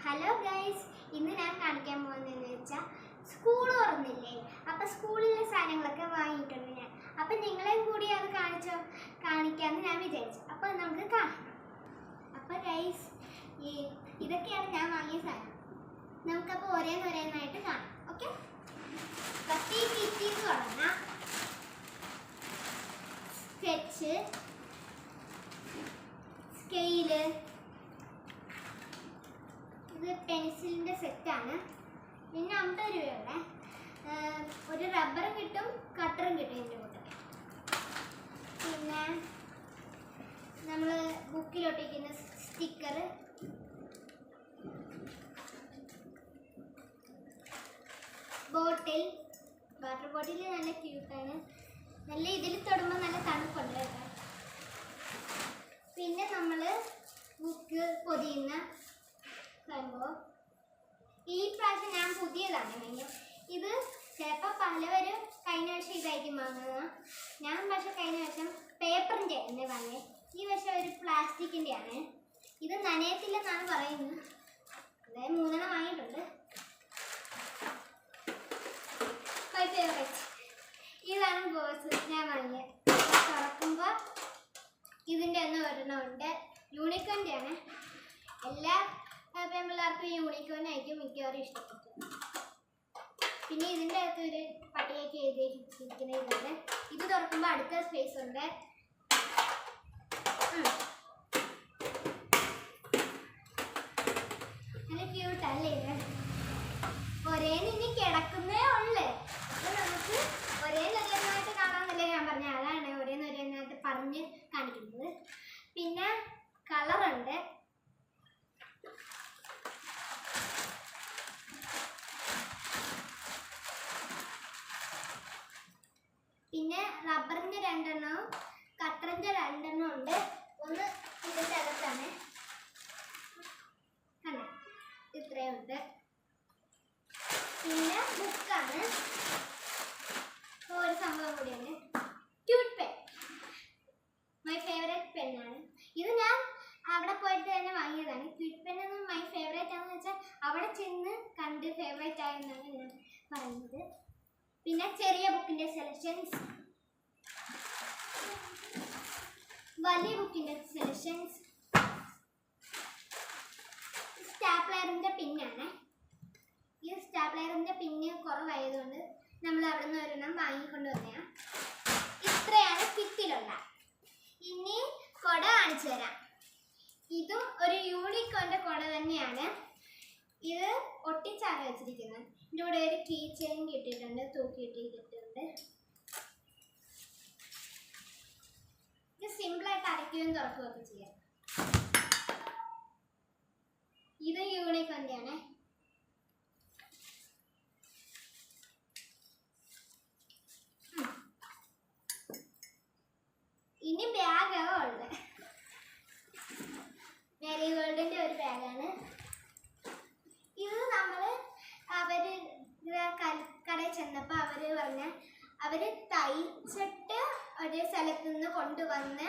Hello guys, ഇന്ന് ഞാൻ കാണിക്കാൻ പോകുന്നതെന്ന് വെച്ചാൽ സ്കൂൾ തുറന്നില്ലേ. അപ്പം സ്കൂളിലെ സാധനങ്ങളൊക്കെ വാങ്ങിയിട്ടുണ്ട് ഞാൻ. അപ്പം നിങ്ങളെയും കൂടി അത് കാണിക്കാമെന്ന് ഞാൻ വിചാരിച്ചു. അപ്പം നമുക്ക് കാണാം. അപ്പം ഗൈസ്, ഇതൊക്കെയാണ് ഞാൻ വാങ്ങിയ സാധനം. നമുക്കപ്പോൾ ഓരോന്നായിട്ട് കാണാം. ഓക്കെ, ഫസ്റ്റ് ഈ കിറ്റിൽ തുടങ്ങാം. സ്കെച്ച്, സ്കെയില്, ഇത് പെൻസിലിൻ്റെ സെറ്റാണ്. പിന്നെ 50 രൂപയുടെ ഒരു റബ്ബറും കിട്ടും, കട്ടറും കിട്ടും ഇതിൻ്റെ കൂടെ. പിന്നെ നമ്മൾ ബുക്കിലൊട്ടിക്കുന്ന സ്റ്റിക്കർ, ബോട്ടിൽ, വാട്ടർ ബോട്ടിൽ നല്ല ക്യൂട്ടാണ്. നല്ല ഇതിൽ തൊടുമ്പോൾ നല്ല തണുപ്പുണ്ട് കേട്ടോ. പിന്നെ നമ്മൾ ബുക്ക് പൊതിയുന്ന സംഭവം. ഈ പ്രാവശ്യം ഞാൻ പുതിയതാണ് വാങ്ങിയത്. ഇത് ചിലപ്പോൾ പലവരും കഴിഞ്ഞ വർഷം ഇതായിരിക്കും വാങ്ങുന്നത്. ഞാൻ പക്ഷെ കഴിഞ്ഞ വർഷം പേപ്പറിൻ്റെ തന്നെ വാങ്ങിയത്. ഈ വർഷം ഒരു പ്ലാസ്റ്റിക്കിൻ്റെ ആണ്. ഇത് നനയത്തില്ലെന്നാണ് പറയുന്നത്. അതായത് 3 വാങ്ങിയിട്ടുണ്ട്. മൈ ഫേവറേറ്റ് ഇതാണ് ബോക്സ് ഞാൻ വാങ്ങിയത്. തുറക്കുമ്പോൾ ഇതിൻ്റെ ഒന്ന് ഒരെണ്ണമുണ്ട്. യൂണിക്കോണിൻ്റെ ആണ്. എല്ലാ പെൺപിള്ളേർക്കും യൂണിക്കോൺ ആയിരിക്കും മിക്കവാറും ഇഷ്ടപ്പെട്ടു. പിന്നെ ഇതിൻ്റെ അകത്ത് ഒരു പട്ടികയൊക്കെ എഴുതിയിരിക്കുന്ന ഇതുണ്ട്. ഇത് തുറക്കുമ്പോൾ അടുത്ത സ്പേസ് ഉണ്ട്. നല്ല ക്യൂട്ടല്ലേ ഇത്. ഒരേന്ന് കിടക്കുന്നേ ഉള്ളേ. അപ്പോൾ നമുക്ക് ഒരേന്നൊരെണ്ണമായിട്ട് കാണാമെന്നല്ലേ ഞാൻ പറഞ്ഞത്. അതാണ് ഒരേന്നൊരെണ്ണമായിട്ട് പറഞ്ഞ് കാണിക്കുന്നത്. പിന്നെ കളറുണ്ട്. പിന്നെ റബ്ബറിൻ്റെ 2 കട്ടറിൻ്റെ 2 ഉണ്ട്. ഒന്ന് ഇതിൻ്റെ അകത്താണ്. കണ്ടോ, ഇത്രയുണ്ട്. പിന്നെ ബുക്കാണ്. ഒരു സംഭവം കൂടിയാണ്, ക്യൂട്ട് പെൻ. മൈ ഫേവറേറ്റ് പെന്നാണ്. ഇത് ഞാൻ അവിടെ പോയിട്ട് തന്നെ വാങ്ങിയതാണ്. ക്യൂട്ട് പെൻ എന്ന് മൈ ഫേവറേറ്റ് ആണെന്ന് വെച്ചാൽ അവിടെ ചെന്ന് കണ്ട് ഫേവറേറ്റ് ആയെന്നാണ് ഞാൻ പറയുന്നത്. പിന്നെ ചെറിയ ബുക്കിൻ്റെ സെലക്ഷൻസ്, വലിയ ബുക്കിൻ്റെ സെലക്ഷൻസ്, സ്റ്റാപ്ലറിൻ്റെ പിന്നാണ്. ഈ സ്റ്റാപ്ലറിൻ്റെ പിന്ന് കുറവായതുകൊണ്ട് നമ്മൾ അവിടെ നിന്ന് ഒരെണ്ണം വാങ്ങിക്കൊണ്ട് വന്നതാണ്. ഇത്രയാണ് കിറ്റിലുള്ള. ഇനി കുട കാണിച്ചു തരാം. ഇതും ഒരു യൂണിക്കോണിൻ്റെ കുട തന്നെയാണ്. ഇത് ഒട്ടിച്ചാണ് വെച്ചിരിക്കുന്നത്. ഇതിൻ്റെ കൂടെ ഒരു കീ ചെയിൻ കിട്ടിയിട്ടുണ്ട്, തൂക്കിയിട്ടിട്ടുണ്ട്. ഇത് സിമ്പിളായിട്ട് അടയ്ക്കുകയും തുറക്കുകയൊക്കെ ചെയ്യാം. ഇത് യൂണിക്കോണിൻ്റെ ആണ്. ഇനി ബാഗാണ് ഉള്ളത്. മേരി ഗോൾഡിൻ്റെ ഒരു ബാഗാണ്. ഇത് നമ്മൾ കടയിൽ ചെന്നപ്പോൾ അവർ പറഞ്ഞ അവർ തയ്ച്ചിട്ട് ഒരു സ്ഥലത്തു നിന്ന് കൊണ്ടുവന്ന്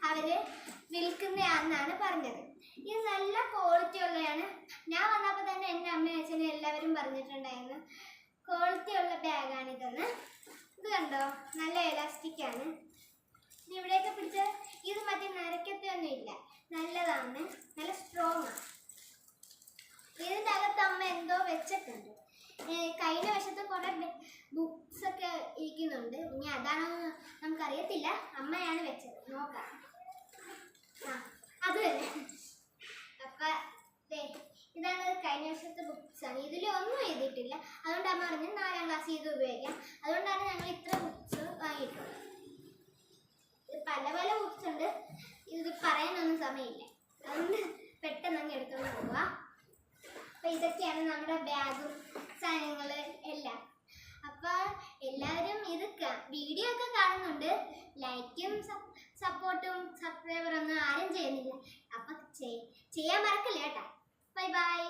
അവർ വിൽക്കുന്നതാണെന്നാണ് പറഞ്ഞത്. ഇത് നല്ല ക്വാളിറ്റി ഉള്ളതാണ്. ഞാൻ വന്നപ്പോൾ തന്നെ എൻ്റെ അമ്മയും അച്ഛനും എല്ലാവരും പറഞ്ഞിട്ടുണ്ടായിരുന്നു ക്വാളിറ്റി ഉള്ള ബാഗാണിതെന്ന്. ഇത് കണ്ടോ, നല്ല എലാസ്റ്റിക്കാണ്. ഇവിടെയൊക്കെ പിടിച്ച് ഇത് മറ്റേ നരക്കത്തൊന്നും ഇല്ല, നല്ലതാണ്, നല്ല സ്ട്രോങ് ആണ്. ഇതിൻ്റെ അകത്ത് അമ്മ എന്തോ വെച്ചിട്ടുണ്ട്. കഴിഞ്ഞ വശത്ത് കുറേ ബുക്സ് ഒക്കെ ഇരിക്കുന്നുണ്ട്. ഇനി അതാണോ നമുക്കറിയത്തില്ല. അമ്മയാണ് വെച്ചത്, നോക്കാം. അത് തന്നെ. അപ്പം ഇതാണ് കഴിഞ്ഞ വർഷത്തെ ബുക്സാണ്. ഇതിലൊന്നും എഴുതിയിട്ടില്ല. അതുകൊണ്ട് അമ്മ പറഞ്ഞ് 4ാം ക്ലാസ്സിൽ ഇത് ഉപയോഗിക്കാം. അതുകൊണ്ടാണ് ഞങ്ങൾ ഇത്ര ബുക്സ് വാങ്ങിയിട്ടുള്ളത്. പല പല ബുക്സ് ഉണ്ട്. ഇത് പറയാനൊന്നും സമയമില്ല, അതുകൊണ്ട് പെട്ടെന്ന് അങ്ങ് എടുത്തുകൊണ്ട് പോവുക. അപ്പോൾ ഇതൊക്കെയാണ് നമ്മുടെ ബാഗും സാധനങ്ങൾ എല്ലാം. അപ്പോൾ എല്ലാവരും ഇത് വീഡിയോ ഒക്കെ കാണുന്നുണ്ട്. ലൈക്കും സപ്പോർട്ടും സബ്സ്ക്രൈബറൊന്നും ആരും ചെയ്യുന്നില്ല. അപ്പം ചെയ്യാൻ മറക്കില്ല കേട്ടോ. Bye bye.